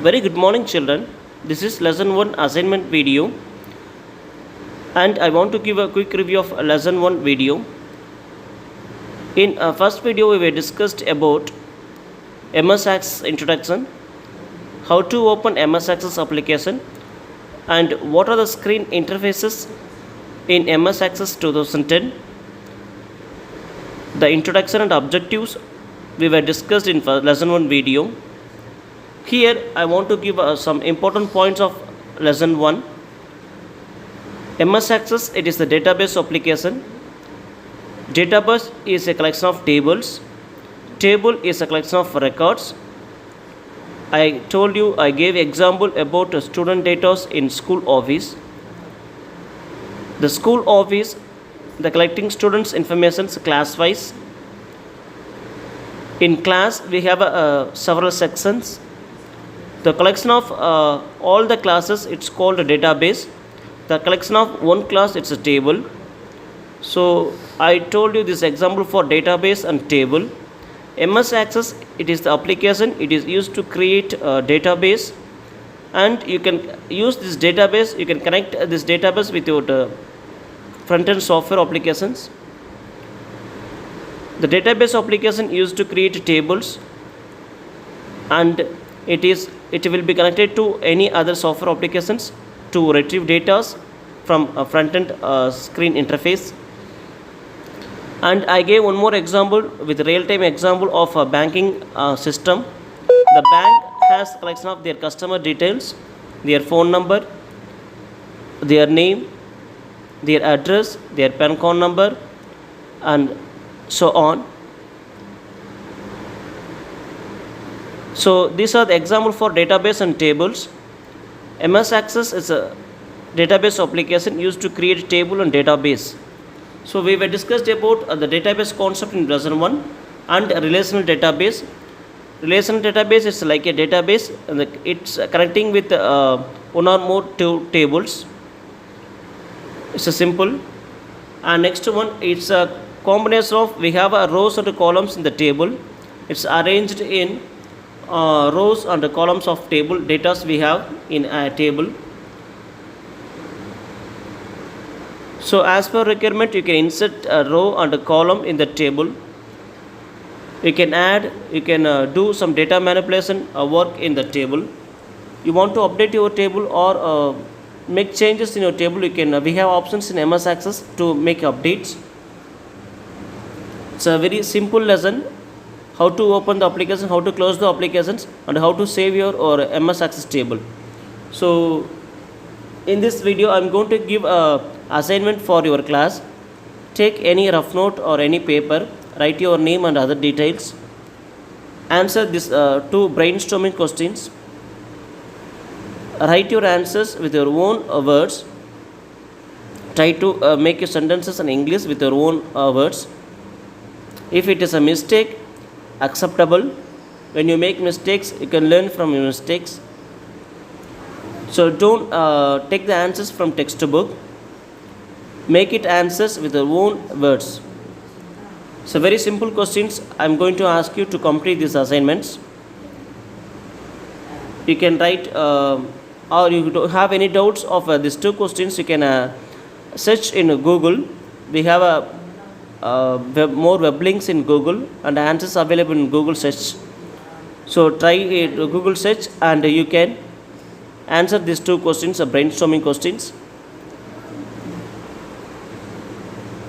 Very good morning, children. This is lesson 1 assignment video, and I want to give a quick review of lesson 1 video. In first video, we were discussed about MS Access introduction, how to open MS Access application, and what are the screen interfaces in MS Access 2010. The introduction and objectives we were discussed in lesson 1 video. Here I want to give some important points of lesson 1. MS Access, it is the database application. Database is a collection of tables. Table is a collection of records. I told you, I gave example about student data in school office. The school office, the collecting students information class wise. In class we have several sections. The collection of all the classes, it's called a database. The collection of one class, it's a table. So I told you this example for database and table. MS Access, it is the application. It is used to create a database, and you can use this database. You can connect this database with your front-end software applications. The database application used to create tables, and it will be connected to any other software applications to retrieve data from a front-end screen interface. And I gave one more example with real-time example of a banking system. The bank has collection of their customer details, their phone number, their name, their address, their PAN card number, and so on. So these are the example for database and tables. MS Access is a database application used to create table and database. So we were discussed about the database concept in lesson 1 and a relational database. Relational database is like a database, and it's connecting with one or more two tables. It's a simple. And next one, it's a combination of, we have a rows and columns in the table. It's arranged in rows and columns of table data we have in a table. So as per requirement, you can insert a row and a column in the table. You can add, you can do some data manipulation work in the table. You want to update your table or make changes in your table, you can. We have options in MS Access to make updates. It's a very simple lesson. How to open the application, how to close the applications, and how to save your or MS Access table. So in this video, I am going to give a assignment for your class. Take any rough note or any paper, write your name and other details. Answer this two brainstorming questions. Write your answers with your own words. Try to make your sentences in English with your own words. If it is a mistake, acceptable. When you make mistakes, you can learn from your mistakes. So don't take the answers from textbook. Make it answers with your own words. So very simple questions I am going to ask you to complete these assignments. You can write or you don't have any doubts of these two questions, you can search in Google. We have more web links in Google and answers available in Google search. So try Google search and you can answer these two questions, brainstorming questions.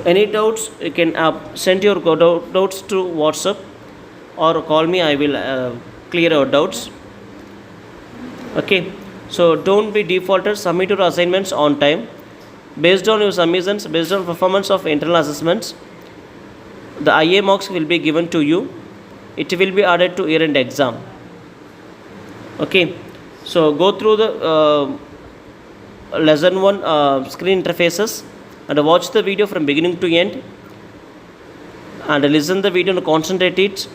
Any doubts, you can send your doubts to WhatsApp or call me. I will clear your doubts. Okay, so don't be defaulted. Submit your assignments on time based on your submissions, based on performance of internal assessments. The IA marks will be given to you. It will be added to year-end exam. Okay, so go through the lesson 1 screen interfaces and watch the video from beginning to end and listen the video and concentrate it.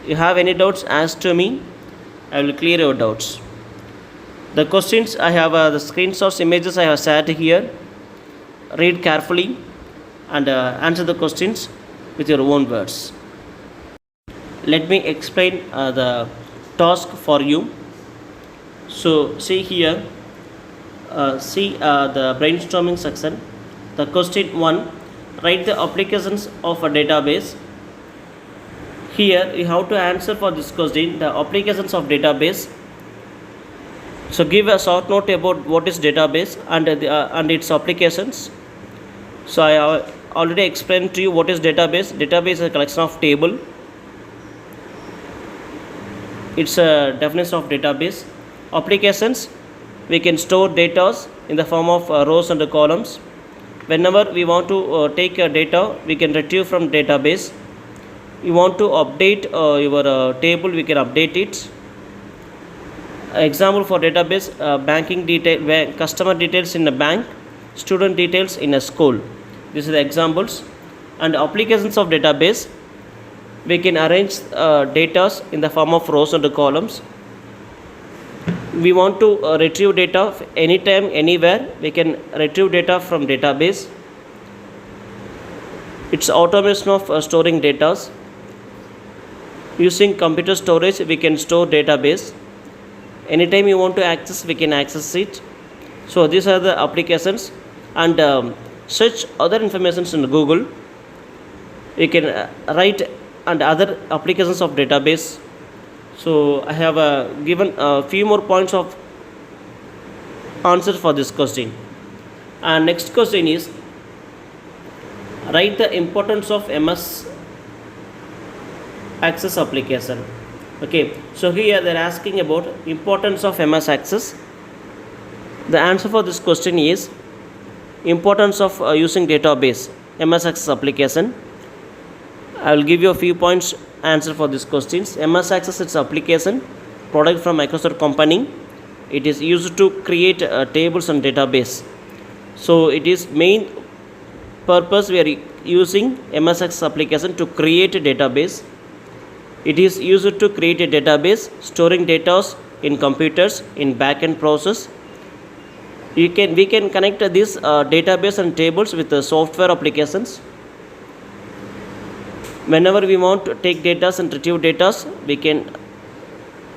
You have any doubts, ask to me. I will clear your doubts. The questions I have the screenshots, images I have shared here. Read carefully and answer the questions with your own words. Let me explain the task for you. So see here, see the brainstorming section. The question 1, write the applications of a database. Here you have to answer for this question the applications of database. So give a short note about what is database and its applications. So I already explained to you what is database. Database is a collection of table. It's a definition of database. Applications, we can store data in the form of rows and columns. Whenever we want to take data, we can retrieve from database. You want to update your table, we can update it. Example for database: banking detail, customer details in a bank, student details in a school. These are the examples. And applications of database, we can arrange data in the form of rows and columns. We want to retrieve data anytime, anywhere. We can retrieve data from database. It's automation of storing data. Using computer storage, we can store database. Anytime you want to access, we can access it. So these are the applications. And search other informations in Google. You can write and other applications of database. So I have given a few more points of answer for this question. And next question is, write the importance of MS Access application. Okay, so here they are asking about importance of MS Access. The answer for this question is importance of using database MS Access application. I will give you a few points answer for these questions. MS Access is application product from Microsoft company. It is used to create tables and database. So it is main purpose we are using MS Access application to create a database. It is used to create a database, storing data in computers in backend process. We can connect this database and tables with the software applications. Whenever we want to take data and retrieve data, we can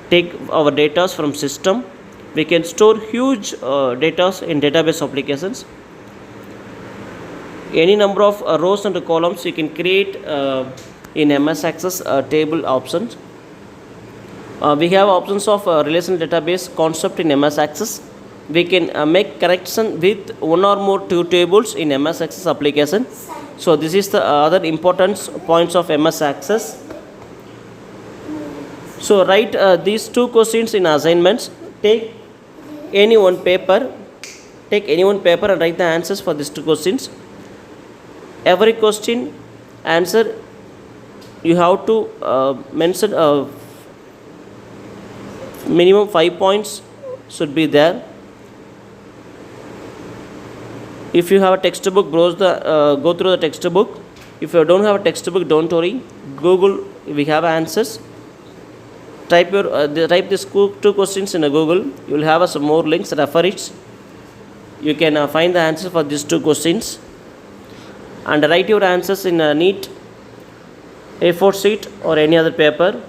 take our data from system. We can store huge data in database applications. Any number of rows and columns you can create in MS Access table options. We have options of relational database concept in MS Access. We can make connection with one or more two tables in MS Access application. So this is the other important points of MS Access. So write these two questions in assignments. Take any one paper and write the answers for these two questions. Every question answer you have to mention minimum 5 points should be there. If you have a textbook, go through the textbook. If you don't have a textbook, don't worry. Google, we have answers. Type these two questions in Google. You will have some more links. Refer it. You can find the answer for these two questions, and write your answers in a neat A4 sheet or any other paper.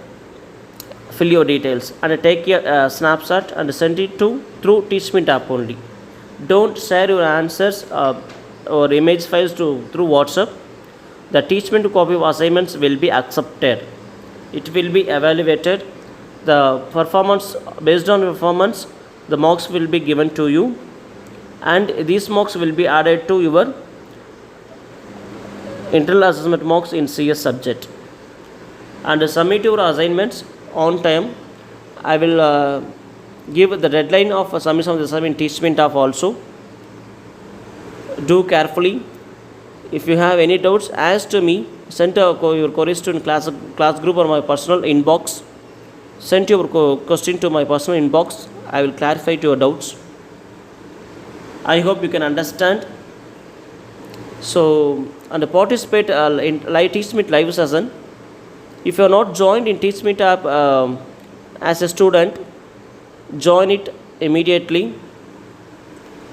Fill your details and take a snapshot and send it through TeachMeet app only. Don't share your answers or image files through WhatsApp. The TeachMeet copy of assignments will be accepted. It will be evaluated. The performance, based on performance, the marks will be given to you, and these marks will be added to your internal assessment marks in CS subject. And submit your assignments on time. I will give the deadline of submission of the assignment in TeachMeet app also. Do carefully. If you have any doubts, ask to me. Send your queries to class group or my personal inbox. Send your question to my personal inbox. I will clarify your doubts. I hope you can understand. So, and participate in TeachMeet live session. If you are not joined in TeachMeet app as a student, join it immediately,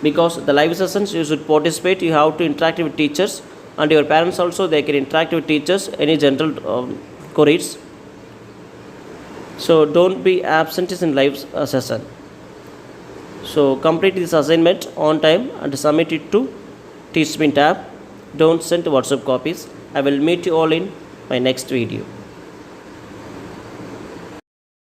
because the live sessions you should participate. You have to interact with teachers, and your parents also, they can interact with teachers, any general queries. So don't be absent in live session. So complete this assignment on time and submit it to Teachmeet app. Don't send WhatsApp copies. I will meet you all in my next video.